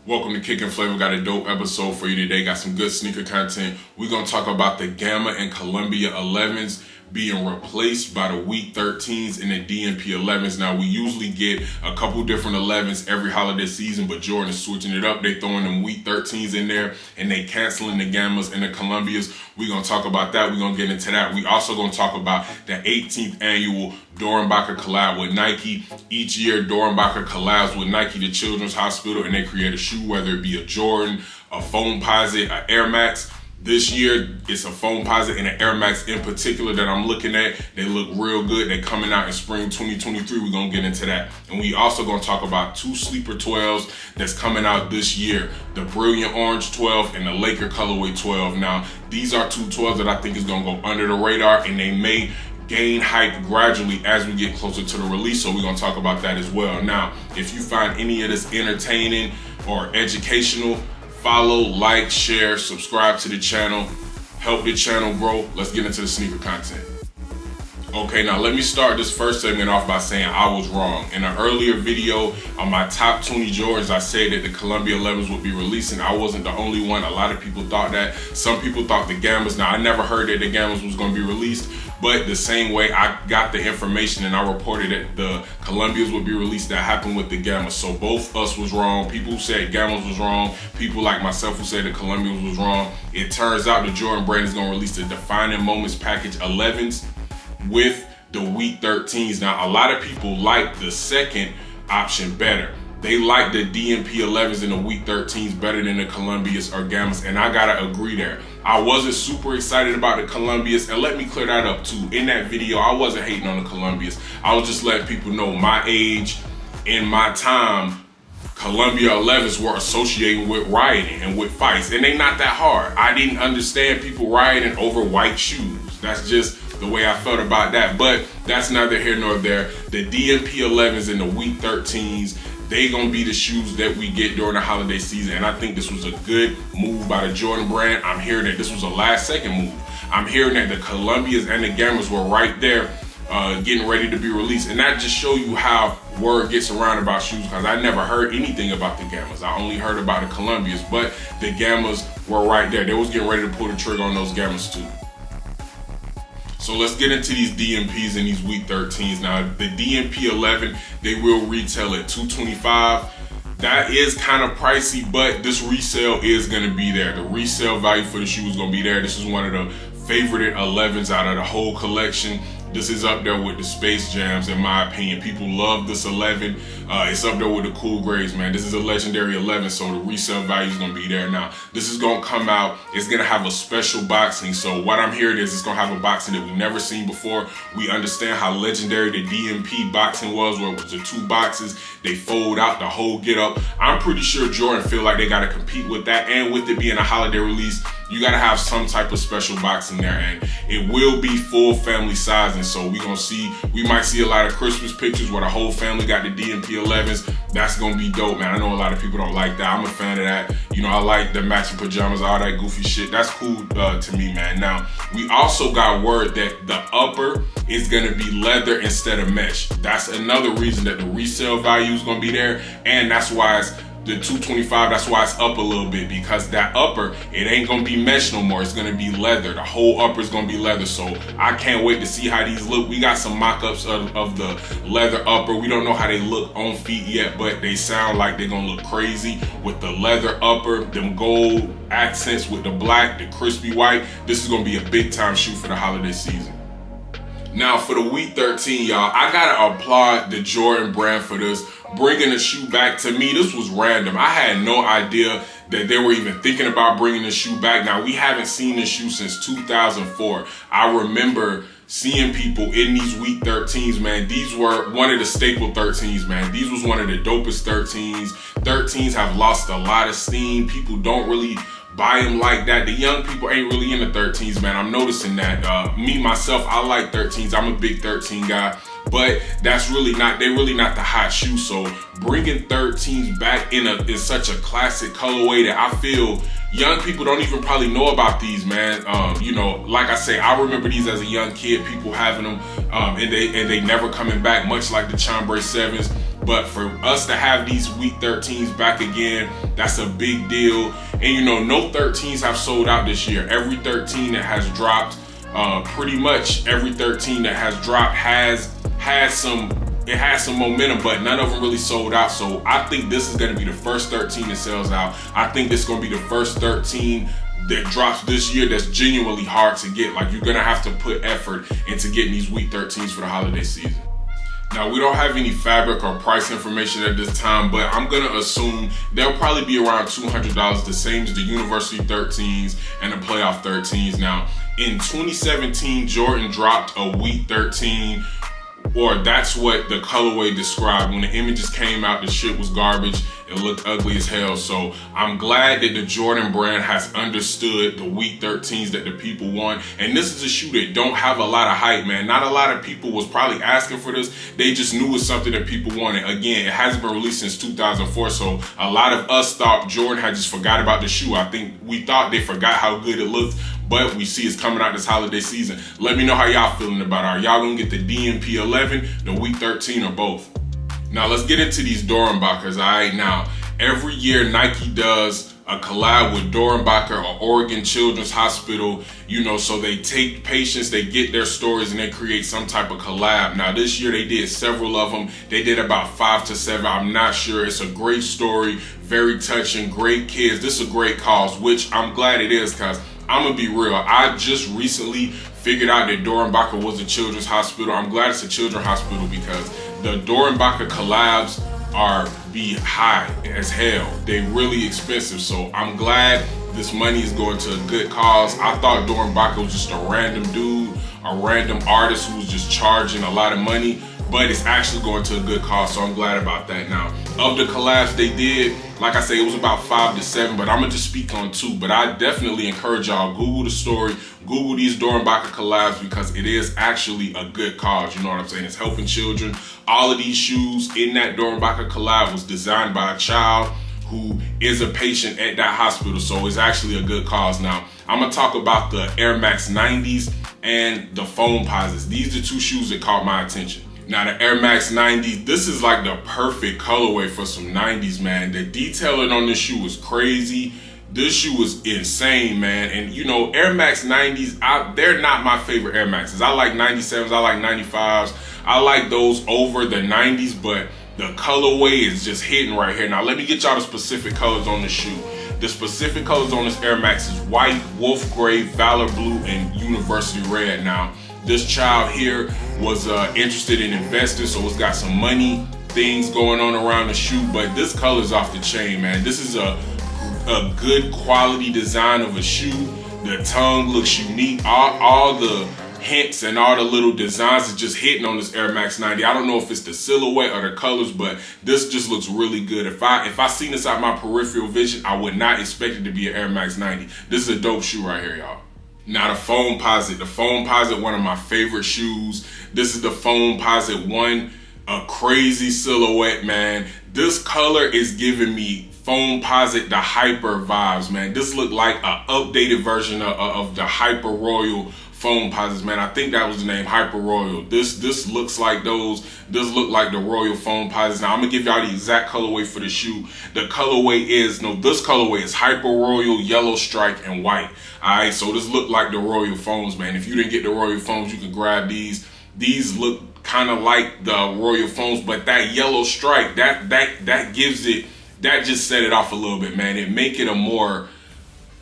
Welcome to Kick and Flavor. Got a dope episode for you today. Got some good sneaker content. We're going to talk about the Gamma and Columbia 11s being replaced by the Week 13s and the DNP 11s. Now, we usually get a couple different 11s every holiday season, but Jordan is switching it up. They throwing them Week 13s in there, and they canceling the Gammas and the Columbias. We're going to talk about that. We're going to get into that. We also going to talk about the 18th annual Doernbecher collab with Nike. Each year, Doernbecher collabs with Nike, the Children's Hospital, and they create a shoe, whether it be a Jordan, a Foamposite, an Air Max. This year, it's a Foamposite and an Air Max in particular that I'm looking at. They look real good. They're coming out in spring 2023. We're going to get into that. And we also going to talk about two sleeper 12s that's coming out this year. The Brilliant Orange 12 and the Laker Colorway 12. Now, these are two 12s that I think is going to go under the radar, and they may gain hype gradually as we get closer to the release, so we're going to talk about that as well. Now, if you find any of this entertaining or educational, follow, like, share, subscribe to the channel, help the channel grow. Let's get into the sneaker content. Okay, now let me start this first segment off by saying I was wrong. In an earlier video on my top 20 Jordans, I said that the Columbia 11s would be releasing. I wasn't the only one. A lot of people thought that. Some people thought the Gammas. Now, I never heard that the Gammas was going to be released, but the same way I got the information and I reported that the Columbias would be released, that happened with the Gammas. So both us was wrong. People who said Gammas was wrong, people like myself who said the Columbias was wrong. It turns out the Jordan brand is going to release the Defining Moments Package 11s with the Week 13s. Now, a lot of people like the second option better. They like the DNP 11s and the Week 13s better than the Columbias or Gammas, and I gotta agree there. I wasn't super excited about the Columbias, and let me clear that up too. In that video, I wasn't hating on the Columbias. I was just letting people know my age and my time, Columbia 11s were associated with rioting and with fights, and they not that hard. I didn't understand people rioting over white shoes. That's just the way I felt about that, but that's neither here nor there. The DNP 11s and the Week 13s, they gonna be the shoes that we get during the holiday season, and I think this was a good move by the Jordan brand. I'm hearing that this was a last-second move. I'm hearing that the Columbias and the Gammas were right there getting ready to be released, and that just show you how word gets around about shoes, because I never heard anything about the Gammas. I only heard about the Columbias, but the Gammas were right there. They was getting ready to pull the trigger on those Gammas too. So let's get into these DNPs and these Week 13s. Now, the DNP 11, they will retail at $225. That is kind of pricey, but this resale is going to be there. The resale value for the shoe is going to be there. This is one of the favorite 11s out of the whole collection. This is up there with the Space Jams, in my opinion. People love this 11. It's up there with the Cool Grays, man. This is a legendary 11, so the resale value is going to be there. Now, this is going to come out. It's going to have a special boxing. So what I'm hearing is it's going to have a boxing that we've never seen before. We understand how legendary the DNP boxing was, where it was the two boxes. They fold out the whole get up. I'm pretty sure Jordan feel like they got to compete with that, and with it being a holiday release, you got to have some type of special boxing there, and it will be full family sizing. So we might see a lot of Christmas pictures where the whole family got the DNP 11s. That's going to be dope, man. I know a lot of people don't like that. I'm a fan of that. You know, I like the matching pajamas, all that goofy shit. That's cool to me, man. Now, we also got word that the upper is going to be leather instead of mesh. That's another reason that the resale value is going to be there, and that's why it's the $225, that's why it's up a little bit, because that upper, it ain't gonna be mesh no more. It's gonna be leather. The whole upper is gonna be leather. So I can't wait to see how these look. We got some mock-ups of the leather upper. We don't know how they look on feet yet, but they sound like they're gonna look crazy with the leather upper, them gold accents with the black, the crispy white. This is gonna be a big time shoe for the holiday season. Now, for the Week 13, y'all, I gotta applaud the Jordan brand for this, bringing the shoe back. To me, this was random. I had no idea that they were even thinking about bringing the shoe back. Now, we haven't seen this shoe since 2004. I remember seeing people in these Week 13s, man. These were one of the staple 13s, man. These was one of the dopest 13s. 13s have lost a lot of steam. People don't really buy them like that. The young people ain't really into 13s, man. I'm noticing that. Me, myself, I like 13s. I'm a big 13 guy. But that's really not, they're really not the hot shoe. So bringing 13s back in such a classic colorway that I feel young people don't even probably know about these, man. You know, like I say, I remember these as a young kid, people having them, and they never coming back, much like the Chambray 7s. But for us to have these week 13s back again, that's a big deal. And you know, no 13s have sold out this year. Every 13 that has dropped, pretty much every 13 that has dropped has some momentum, but none of them really sold out. So I think this is going to be the first 13 that sells out. I think this is going to be the first 13 that drops this year that's genuinely hard to get. Like, you're going to have to put effort into getting these week 13s for the holiday season. Now, we don't have any fabric or price information at this time, but I'm going to assume they'll probably be around $200, the same as the University 13s and the Playoff 13s. Now, in 2017, Jordan dropped a week 13, or that's what the colorway described. When the images came out, the shit was garbage. It looked ugly as hell. So I'm glad that the Jordan brand has understood the week 13s that the people want. And this is a shoe that don't have a lot of hype, man. Not a lot of people was probably asking for this. They just knew it's something that people wanted. Again, it hasn't been released since 2004. So a lot of us thought Jordan had just forgot about the shoe. I think we thought they forgot how good it looked, but we see it's coming out this holiday season. Let me know how y'all feeling about it. Are y'all gonna get the DNP 11, the week 13, or both? Now let's get into these Doernbechers. All right, now every year Nike does a collab with Doernbecher or Oregon Children's Hospital, you know, so they take patients, they get their stories, and they create some type of collab. Now this year they did several of them. They did about 5 to 7. I'm not sure. It's a great story, very touching, great kids. This is a great cause, which I'm glad it is, because I'm gonna be real. I just recently figured out that Doernbecher was a children's hospital. I'm glad it's a children's hospital because the Doernbecher collabs be high as hell. They really expensive. So I'm glad this money is going to a good cause. I thought Doernbecher was just a random dude, a random artist who was just charging a lot of money, but it's actually going to a good cause. So I'm glad about that. Now, of the collabs they did, like I say, it was about 5 to 7, but I'm gonna just speak on 2. But I definitely encourage y'all, Google the story, Google these Doernbecher collabs, because it is actually a good cause. You know what I'm saying? It's helping children. All of these shoes in that Doernbecher collab was designed by a child who is a patient at that hospital. So it's actually a good cause. Now, I'm gonna talk about the Air Max 90s and the Foam Posits. These are 2 shoes that caught my attention. Now the Air Max 90s, this is like the perfect colorway for some 90s, man. The detailing on this shoe is crazy. This shoe is insane, man. And you know, Air Max 90s, they're not my favorite Air Maxes. I like 97s, I like 95s. I like those over the 90s, but the colorway is just hitting right here. Now let me get y'all the specific colors on the shoe. The specific colors on this Air Max is white, wolf gray, valor blue, and university red. Now, this child here was interested in investing, so it's got some money things going on around the shoe, but this color's off the chain, man. This is a good quality design of a shoe. The tongue looks unique. All the hints and all the little designs are just hitting on this Air Max 90. I don't know if it's the silhouette or the colors, but this just looks really good. If I seen this out my peripheral vision, I would not expect it to be an Air Max 90. This is a dope shoe right here, y'all. Now the Foam Posit. The Foam Posit, one of my favorite shoes. This is the Foam Posit 1, a crazy silhouette, man. This color is giving me Foam Posit, the Hyper vibes, man. This looked like an updated version of the Hyper Royal Foam Posits, man. I think that was the name, Hyper Royal. This looks like those. This look like the Royal Foam Posits. Now I'm gonna give y'all the exact colorway for the shoe. The colorway is, this colorway is Hyper Royal, yellow stripe, and white. Alright, so this look like the Royal Foams, man. If you didn't get the Royal Foams, you can grab these. These look kind of like the Royal Foams, but that yellow stripe, that gives it, that just set it off a little bit, man. It make it a more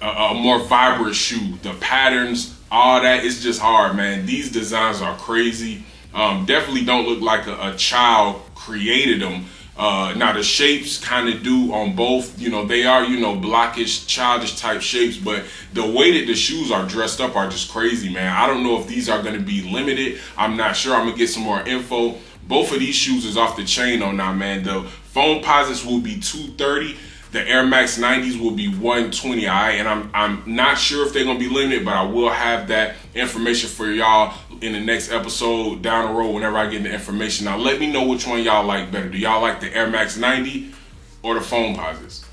vibrant shoe. The patterns, all that, it's just hard, man. These designs are crazy. Definitely don't look like a child created them. Now the shapes kind of do on both, you know, they are, you know, blockish, childish type shapes, but the way that the shoes are dressed up are just crazy, man. I don't know if these are going to be limited. I'm not sure. I'm gonna get some more info. Both of these shoes is off the chain on now, man. The Foam Posits will be $230. The Air Max 90s will be $120, all right? And I'm not sure if they're gonna be limited, but I will have that information for y'all in the next episode down the road whenever I get the information. Now let me know which one y'all like better. Do y'all like the Air Max 90 or the Foam Posits?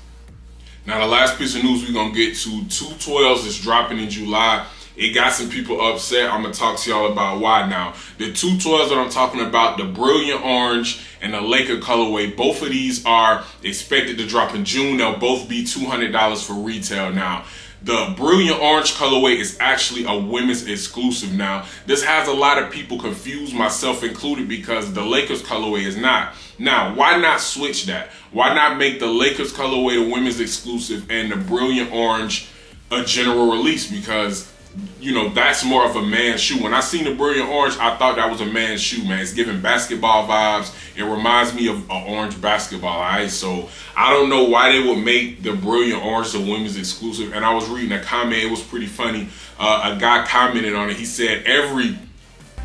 Now the last piece of news we're gonna get to, 212s is dropping in July. it got some people upset. I'm going to talk to y'all about why now. The 212s that I'm talking about, the Brilliant Orange and the Laker colorway, both of these are expected to drop in June. They'll both be $200 for retail now. The Brilliant Orange colorway is actually a women's exclusive now. This has a lot of people confused, myself included, because the Lakers colorway is not. Now, why not switch that? Why not make the Lakers colorway the women's exclusive and the Brilliant Orange a general release? Because, you know, that's more of a man's shoe. When I seen the Brilliant Orange, I thought that was a man's shoe, man. It's giving basketball vibes. It reminds me of an orange basketball, all right? So I don't know why they would make the Brilliant Orange the women's exclusive. And I was reading a comment. It was pretty funny. A guy commented on it. He said every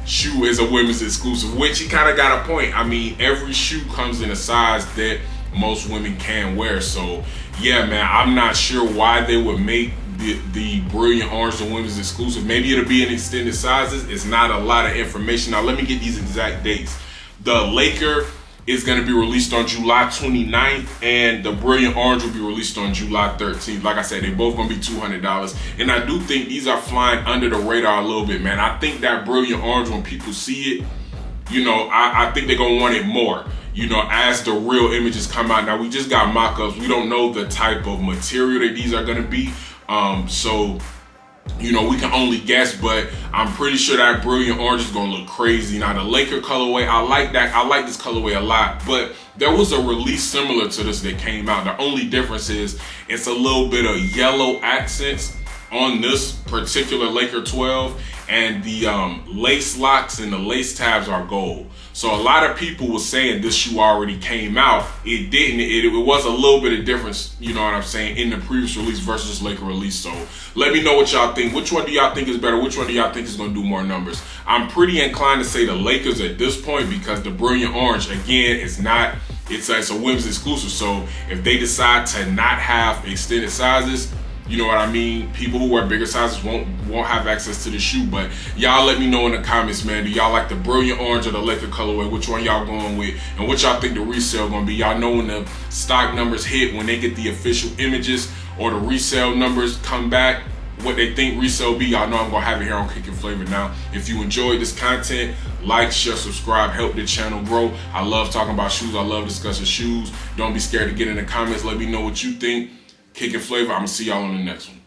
shoe is a women's exclusive, which he kind of got a point. I mean, every shoe comes in a size that most women can wear. So yeah, man, I'm not sure why they would make the Brilliant Orange the women's exclusive. Maybe it'll be in extended sizes. It's not a lot of information. Now let me get these exact dates. The Laker is going to be released on July 29th, and the Brilliant Orange will be released on July 13th. Like I said, they're both going to be $200. And I do think these are flying under the radar a little bit, man. I think that Brilliant Orange, when people see it, you know, I think they're going to want it more, you know, as the real images come out. Now, we just got mock-ups. We don't know the type of material that these are going to be. So, you know, we can only guess, but I'm pretty sure that Brilliant Orange is going to look crazy. Now, the Laker colorway, I like that. I like this colorway a lot, but there was a release similar to this that came out. The only difference is it's a little bit of yellow accents on this particular Laker 12, and the lace locks and the lace tabs are gold. So a lot of people were saying this shoe already came out. It didn't. It was a little bit of difference, you know what I'm saying, in the previous release versus Laker release. So let me know what y'all think. Which one do y'all think is better? Which one do y'all think is going to do more numbers? I'm pretty inclined to say the Lakers at this point, because the Brilliant Orange, again, it's a women's exclusive. So if they decide to not have extended sizes, you know what I mean, people who wear bigger sizes won't have access to the shoe. But y'all let me know in the comments, man. Do y'all like the Brilliant Orange or the Laker colorway? Which one y'all going with? And what y'all think the resale gonna be? Y'all know when the stock numbers hit, when they get the official images or the resale numbers come back, what they think resale be. Y'all know I'm gonna have it here on Kicking Flavor. Now, if you enjoyed this content, like, share, subscribe, help the channel grow. I love talking about shoes. I love discussing shoes. Don't be scared to get in the comments. Let me know what you think. Kicking Flavor. I'm gonna see y'all on the next one.